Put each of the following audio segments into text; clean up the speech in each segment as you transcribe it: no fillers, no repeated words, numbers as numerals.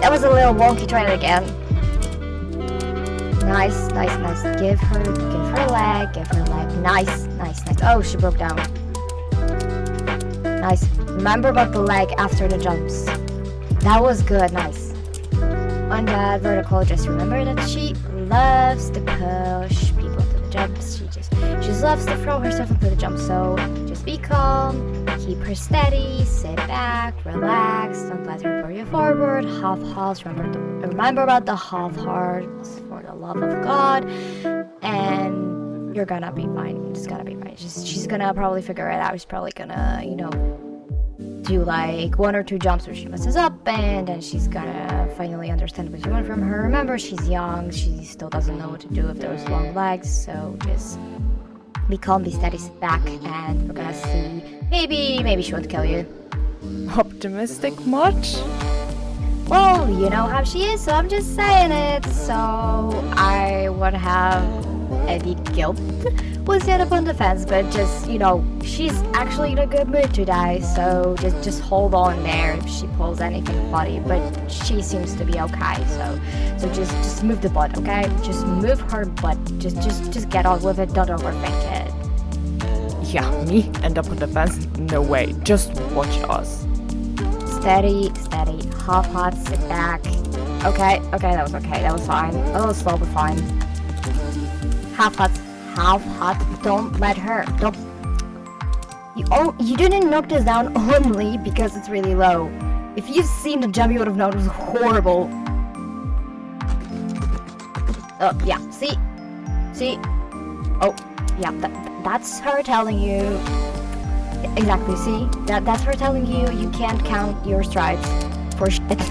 that was a little wonky. Try it again. Nice. Give her leg. Nice. Oh, she broke down. Nice. Remember about the leg after the jumps. That was good. Nice. On that vertical, just remember that she loves to push people into the jumps. She just loves to throw herself into the jumps. So just be calm, keep her steady, sit back, relax, don't let her pull you forward. Half hearts. Remember about the half hearts, for the love of God, and you're gonna be fine. It's gonna be fine. She's gonna probably figure it out. She's probably gonna, do like 1 or 2 jumps where she messes up, and then she's gonna finally understand what you want from her. Remember, she's young, she still doesn't know what to do with those long legs, so just be calm, be steady, sit back, and we're gonna see. Maybe she won't kill you. Optimistic much? Well, you know how she is, so I'm just saying it. So I won't have any guilt with set up on defense, but just, she's actually in a good mood today, so just hold on there if she pulls anything funny, but she seems to be okay, so just move the butt, okay? Just move her butt, just get on with it, don't overthink it. Yeah, me end up on defense? No way, just watch us. Steady, half hot, sit back. Okay, that was fine. A little slow, but fine. Half hot, don't let her, you didn't knock this down only because it's really low. If you've seen the jump, you would have known it was horrible. Oh, yeah, see? Oh, yeah, that's her telling you. Exactly, see? That's her telling you you can't count your strides for shit.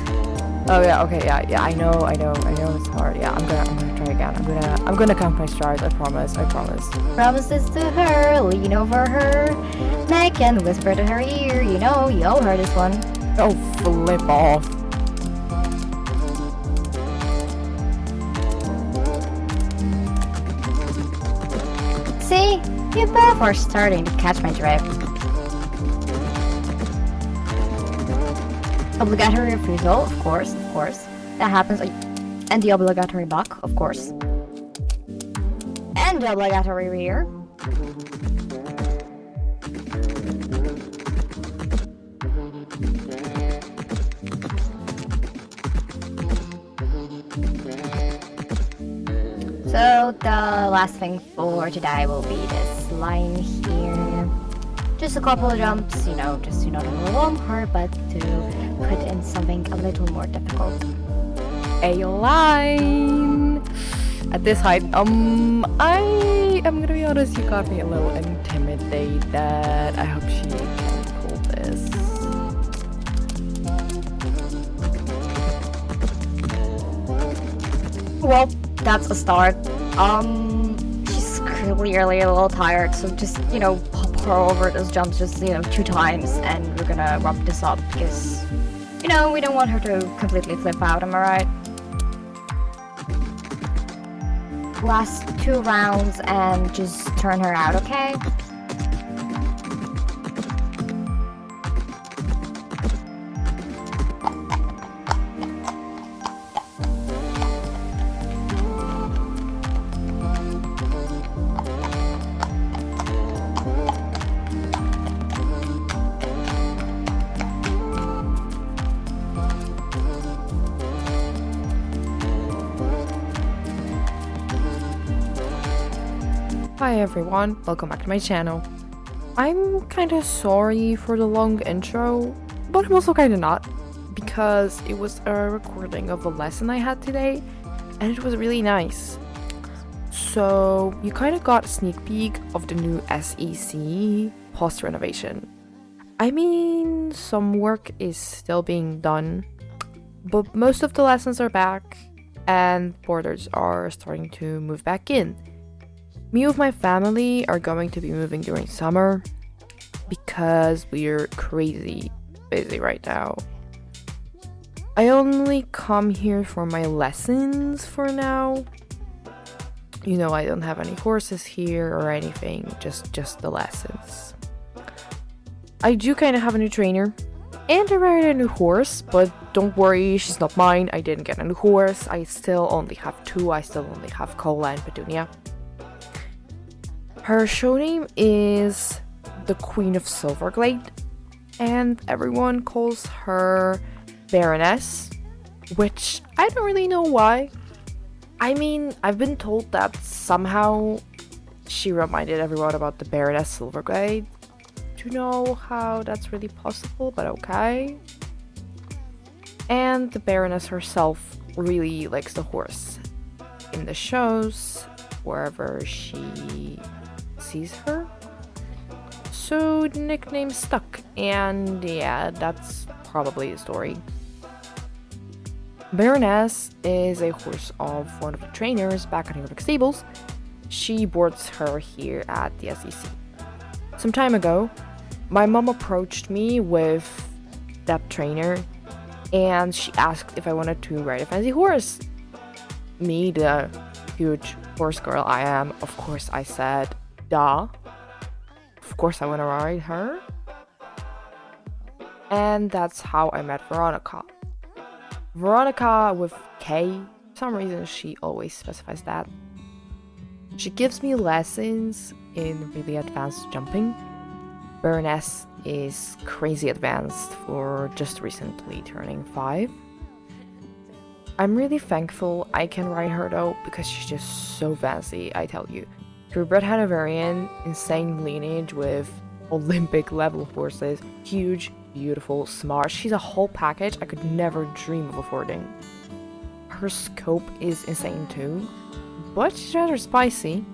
Oh yeah, okay, yeah, I know it's hard. Yeah, I'm gonna try again. I'm gonna count my strides, I promise. Promises to her, lean over her neck and whisper to her ear, you all heard this one. Oh, flip off. See? You both are starting to catch my drift. Obligatory refusal, of course. That happens, and the obligatory buck, of course. And the obligatory rear. So the last thing for today will be this line here. Just a couple of jumps, just to not overwhelm her, but to put in something a little more difficult. A line! At this height, I'm gonna be honest, you got me a little intimidated. I hope she can pull this. Well, that's a start. She's clearly a little tired, so just, pop her over those jumps just, 2 times, and we're gonna wrap this up because, we don't want her to completely flip out, am I right? Last 2 rounds and just turn her out, okay? Hi everyone, welcome back to my channel. I'm kinda sorry for the long intro, but I'm also kinda not, because it was a recording of a lesson I had today, and it was really nice. So you kinda got a sneak peek of the new SEC post-renovation. I mean, some work is still being done, but most of the lessons are back, and boarders are starting to move back in. Me with my family are going to be moving during summer because we're crazy busy right now. I only come here for my lessons for now. I don't have any horses here or anything, just the lessons. I do kind of have a new trainer and I ride a new horse, but don't worry, she's not mine. I didn't get a new horse. I still only have two. I still only have Cola and Petunia. Her show name is the Queen of Silverglade, and everyone calls her Baroness, which I don't really know why. I mean, I've been told that somehow she reminded everyone about the Baroness Silverglade. To know how that's really possible, but okay. And the Baroness herself really likes the horse. In the shows, wherever she sees her. So the nickname stuck, and yeah, that's probably the story. Baroness is a horse of one of the trainers back at New York Stables. She boards her here at the SEC. Some time ago, my mom approached me with that trainer, and she asked if I wanted to ride a fancy horse. Me, the huge horse girl I am, of course I said, duh. Of course I want to ride her. And that's how I met Veronica. Veronica with K, for some reason she always specifies that. She gives me lessons in really advanced jumping. Baroness is crazy advanced for just recently turning 5. I'm really thankful I can ride her though, because she's just so fancy, I tell you. Purebred Hanoverian, insane lineage with Olympic level horses, huge, beautiful, smart. She's a whole package I could never dream of affording. Her scope is insane too, but she's rather spicy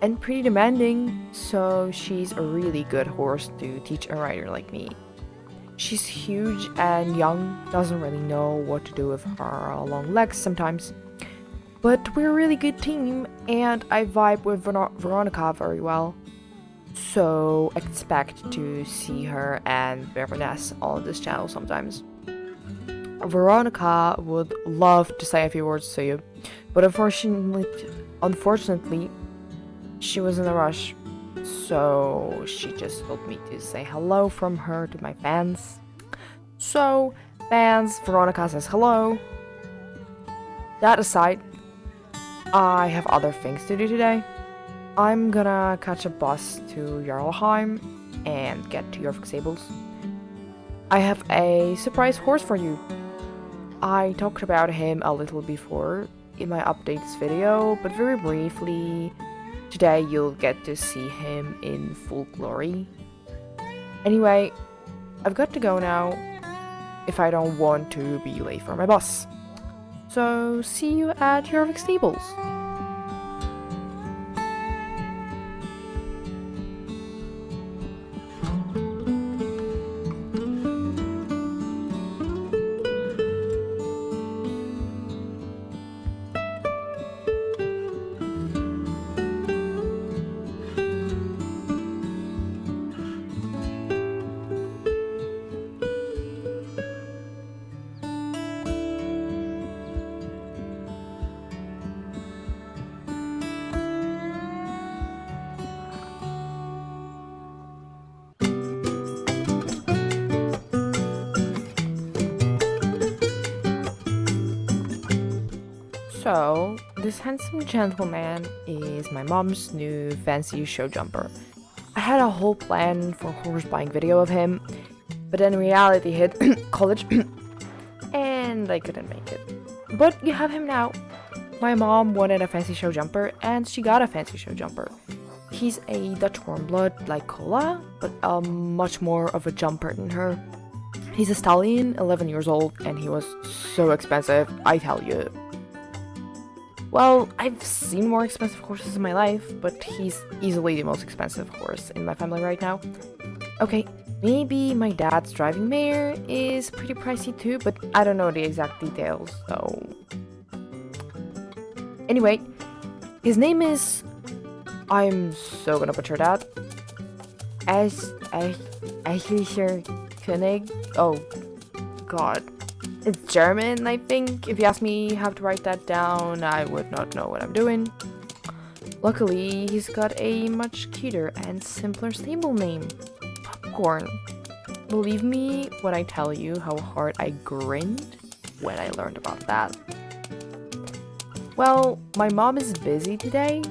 and pretty demanding, so she's a really good horse to teach a rider like me. She's huge and young, doesn't really know what to do with her long legs sometimes. But we're a really good team, and I vibe with Veronica very well. So expect to see her and Baroness on this channel sometimes. Veronica would love to say a few words to you, but unfortunately, she was in a rush, so she just told me to say hello from her to my fans. So, fans, Veronica says hello. That aside, I have other things to do today. I'm gonna catch a bus to Jarlheim and get to York Stables. I have a surprise horse for you. I talked about him a little before in my updates video, but very briefly. Today you'll get to see him in full glory. Anyway, I've got to go now if I don't want to be late for my bus. So see you at York Stables. So, this handsome gentleman is my mom's new fancy show jumper. I had a whole plan for a horse buying video of him, but then reality hit college and I couldn't make it. But you have him now. My mom wanted a fancy show jumper and she got a fancy show jumper. He's a Dutch warmblood like Cola, but much more of a jumper than her. He's a stallion, 11 years old, and he was so expensive, I tell you. Well, I've seen more expensive horses in my life, but he's easily the most expensive horse in my family right now. Okay, maybe my dad's driving mare is pretty pricey too, but I don't know the exact details, so... Anyway, his name is... I'm so gonna butcher that. Asher König? Oh, God. It's German, I think. If you ask me how to write that down, I would not know what I'm doing. Luckily, he's got a much cuter and simpler stable name. Popcorn. believe me when I tell you how hard I grinned when I learned about that. Well, my mom is busy today,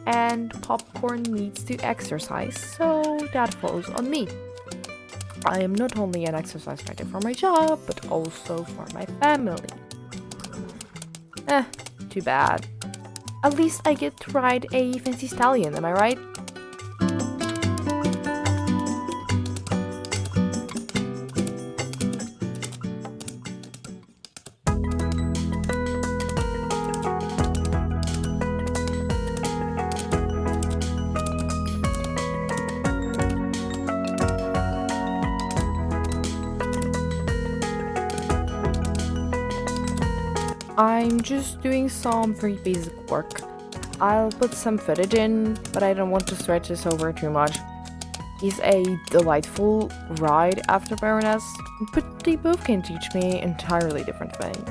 and Popcorn needs to exercise, so that falls on me. I am not only an exercise writer for my job, but also for my family. Too bad. At least I get to ride a fancy stallion, am I right? I'm just doing some very basic work. I'll put some footage in, but I don't want to stretch this over too much. He's a delightful ride after Baroness, but they both can teach me entirely different things.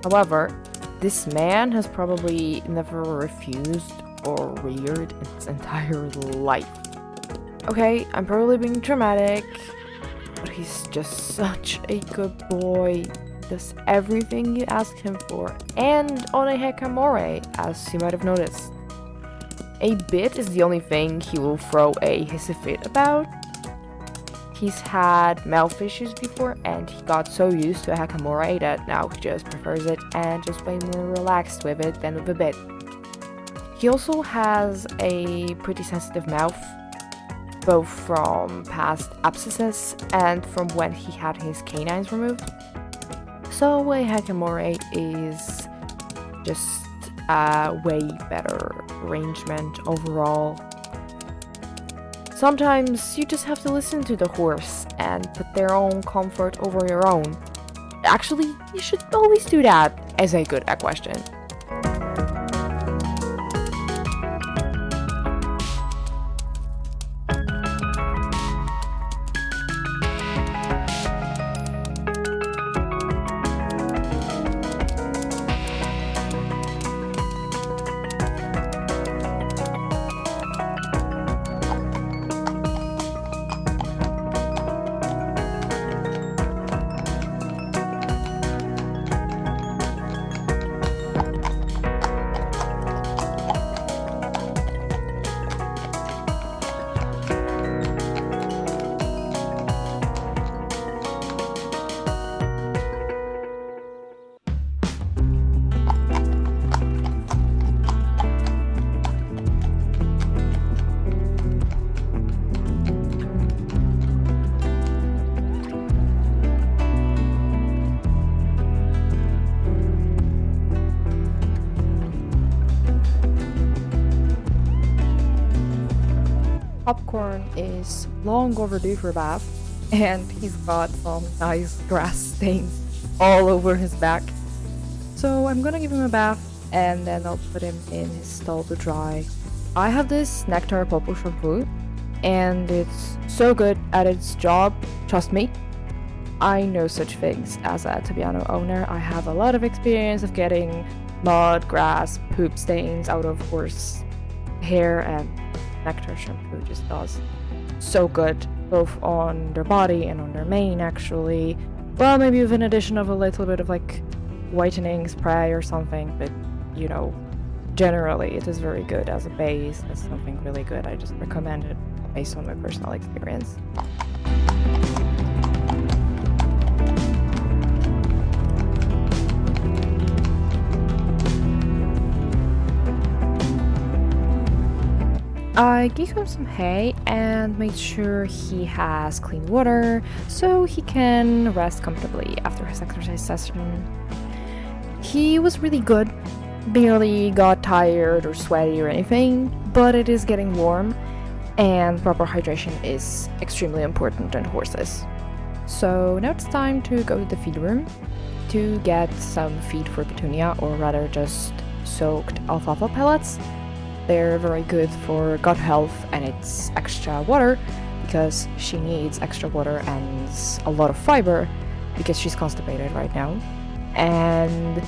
However, this man has probably never refused or reared in his entire life. Okay, I'm probably being dramatic, but he's just such a good boy. Does everything you ask him for, and on a Hekamore, as you might have noticed. A bit is the only thing he will throw a hissy fit about. He's had mouth issues before, and he got so used to a Hekamore that now he just prefers it and just way more relaxed with it than with a bit. He also has a pretty sensitive mouth, both from past abscesses and from when he had his canines removed. So a Hekamore is just a way better arrangement overall. Sometimes you just have to listen to the horse and put their own comfort over your own. Actually, you should always do that as a good equestrian. Popcorn is long overdue for a bath, and he's got some nice grass stains all over his back. So I'm gonna give him a bath, and then I'll put him in his stall to dry. I have this Nectar Purple shampoo, and it's so good at its job, trust me. I know such things as a Tobiano owner. I have a lot of experience of getting mud, grass, poop stains out of horse hair, and Nectar shampoo just does so good, both on their body and on their mane actually. Well, maybe with an addition of a little bit of like whitening spray or something, but you know, generally it is very good as a base. It's something really good. I just recommend it based on my personal experience. I gave him some hay and made sure he has clean water so he can rest comfortably after his exercise session. He was really good, barely got tired or sweaty or anything, but it is getting warm and proper hydration is extremely important in horses. So now it's time to go to the feed room to get some feed for Petunia, or rather just soaked alfalfa pellets. They're very good for gut health, and it's extra water because she needs extra water and a lot of fiber because she's constipated right now. And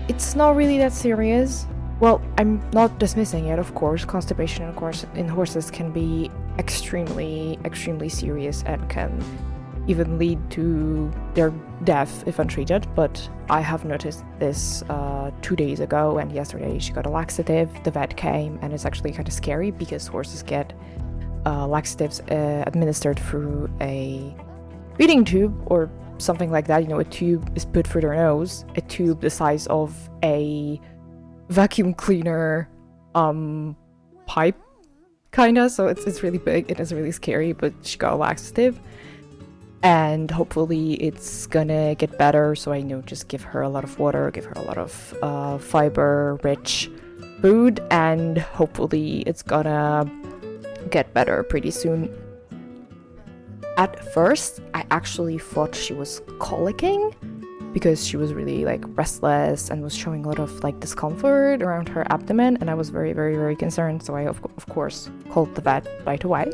it's not really that serious. Well, I'm not dismissing it, of course. Constipation, of course, in horses can be extremely serious and can even lead to their death if untreated, but I have noticed this 2 days ago, and yesterday she got a laxative. The vet came, and it's actually kind of scary because horses get laxatives administered through a feeding tube or something like that. You know, a tube is put through their nose, a tube the size of a vacuum cleaner pipe, kinda, so it's really big. It is really scary, but she got a laxative, and hopefully it's gonna get better. So I know, just give her a lot of water, give her a lot of fiber rich food, and hopefully it's gonna get better pretty soon. At first I actually thought she was colicking because she was really like restless and was showing a lot of like discomfort around her abdomen, and I was very, very, very concerned. So I of course called the vet right away,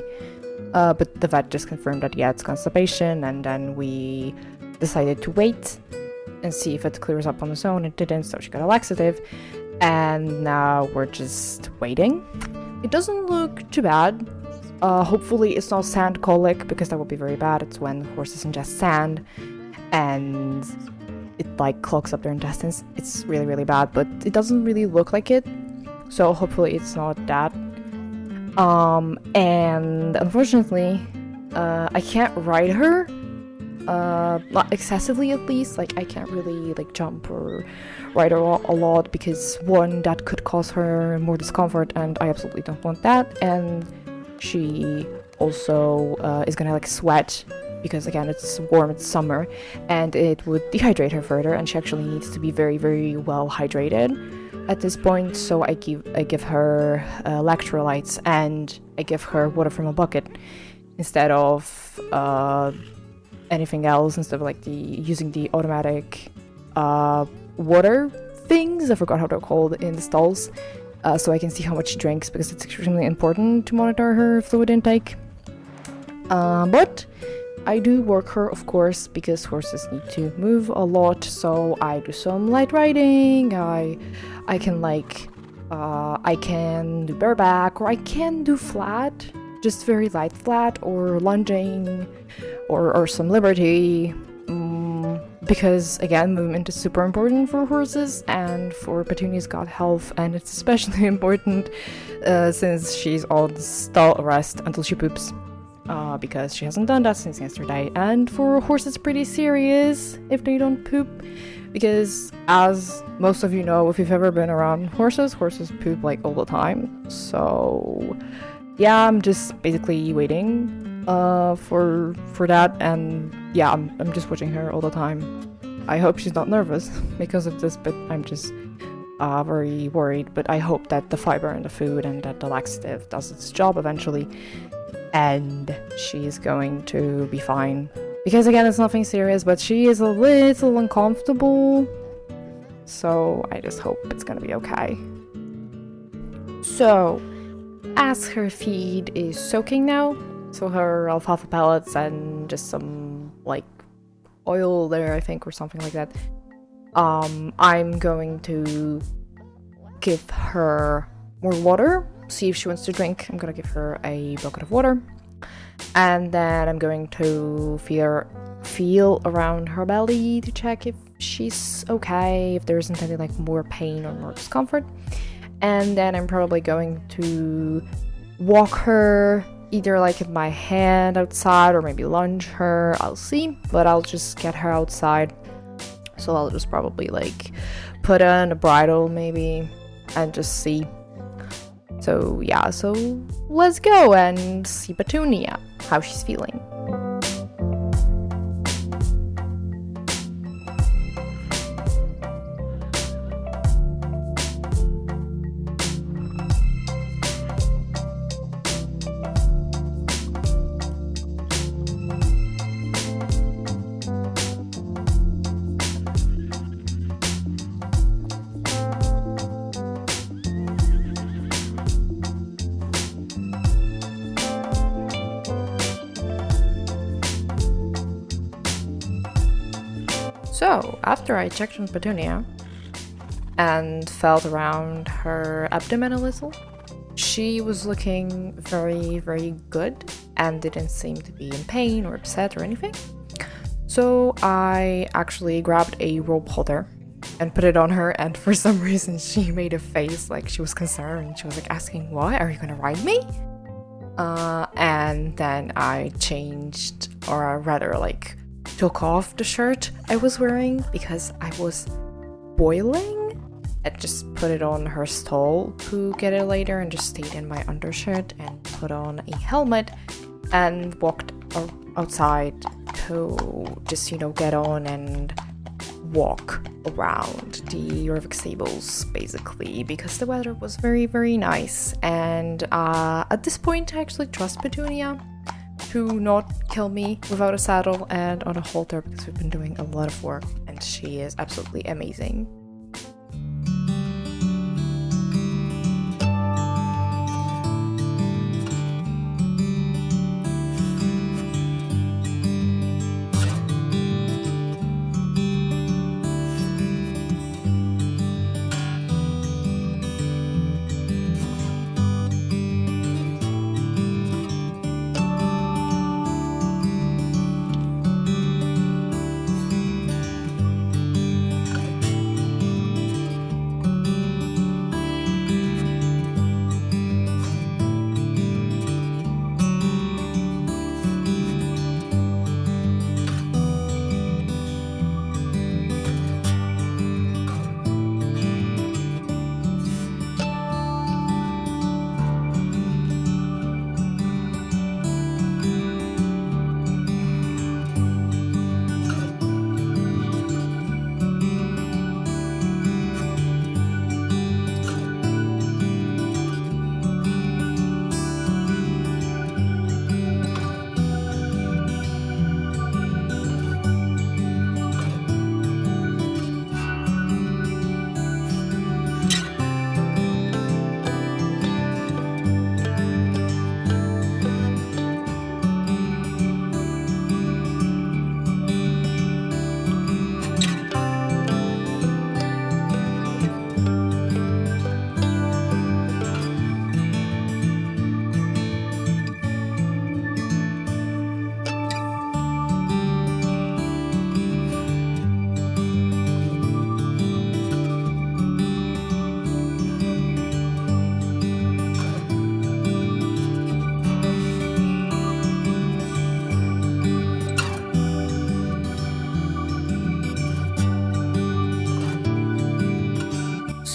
but the vet just confirmed that yeah, it's constipation, and then we decided to wait and see if it clears up on its own. It didn't, so she got a laxative, and now we're just waiting. It doesn't look too bad. Hopefully it's not sand colic, because that would be very bad. It's when horses ingest sand and it like clogs up their intestines. It's really, really bad, but it doesn't really look like it, so hopefully it's not that. And unfortunately I can't ride her, not excessively at least. Like I can't really like jump or ride her a lot, because one, that could cause her more discomfort, and I absolutely don't want that. And she also is gonna like sweat, because again it's warm, it's summer, and it would dehydrate her further, and she actually needs to be very, very well hydrated at this point. So I give her electrolytes, and I give her water from a bucket instead of anything else, instead of like using the automatic water things. I forgot how they're called in the stalls. So I can see how much she drinks, because it's extremely important to monitor her fluid intake. But I do work her, of course, because horses need to move a lot. So I do some light riding. I can like I can do bareback, or I can do flat, just very light flat, or lunging, or some liberty. Because again, movement is super important for horses and for Petunia's gut health, and it's especially important since she's on stall arrest until she poops, because she hasn't done that since yesterday. And for horses, it's pretty serious if they don't poop, because as most of you know, if you've ever been around horses poop like all the time. So yeah, I'm just basically waiting for that, and yeah, I'm just watching her all the time. I hope she's not nervous because of this, but I'm just very worried. But I hope that the fiber and the food and that the laxative does its job eventually, and she's going to be fine. Because again, it's nothing serious, but she is a little uncomfortable, so I just hope it's gonna be okay. So as her feed is soaking now, so her alfalfa pellets and just some like oil there, I think, or something like that, I'm going to give her more water, see if she wants to drink. I'm gonna give her a bucket of water, and then I'm going to feel around her belly to check if she's okay, if there isn't any like more pain or more discomfort. And then I'm probably going to walk her, either like in my hand outside or maybe lunge her, I'll see, but I'll just get her outside. So I'll just probably like put on a bridle maybe and just see. So yeah, so let's go and see Petunia, how she's feeling. So, after I checked on Petunia and felt around her abdomen a little, she was looking very, very good and didn't seem to be in pain or upset or anything. So I actually grabbed a rope holder and put it on her, and for some reason she made a face like she was concerned. She was like asking, "What? Are you gonna ride me?" And then I changed, or rather like took off the shirt I was wearing because I was boiling. I just put it on her stall to get it later and just stayed in my undershirt and put on a helmet and walked outside to just, get on and walk around the Jorvik stables basically, because the weather was very, very nice. And at this point I actually trust Petunia to not kill me without a saddle and on a halter, because we've been doing a lot of work and she is absolutely amazing.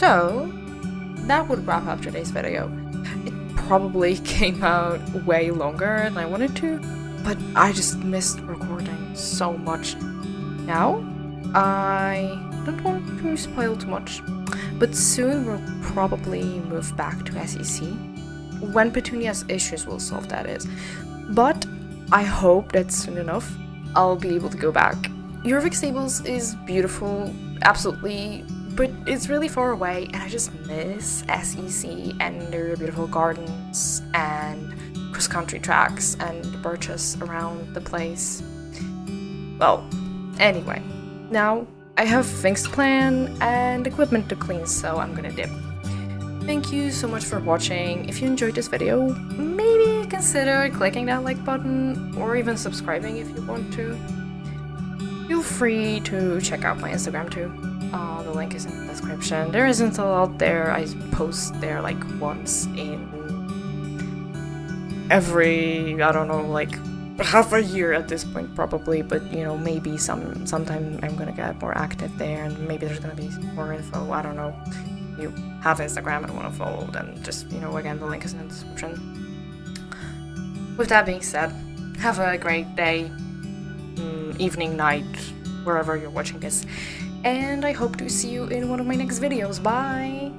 So that would wrap up today's video. It probably came out way longer than I wanted to, but I just missed recording so much. Now, I don't want to spoil too much, but soon we'll probably move back to SEC. When Petunia's issues will solve, that is. But I hope that soon enough I'll be able to go back. Jorvik Stables is beautiful, absolutely, but it's really far away, and I just miss SEC and their beautiful gardens and cross-country tracks and birches around the place. Well, anyway, now I have things to plan and equipment to clean, so I'm gonna dip. Thank you so much for watching. If you enjoyed this video, maybe consider clicking that like button or even subscribing if you want to. Feel free to check out my Instagram too. The link is in the description. There isn't a lot there. I post there like once in every, I don't know, like half a year at this point probably, but maybe sometime I'm gonna get more active there, and maybe there's gonna be more info. I don't know. If you have Instagram and want to follow, then just again, the link is in the description. With that being said, have a great day, evening, night, wherever you're watching this, and I hope to see you in one of my next videos. Bye!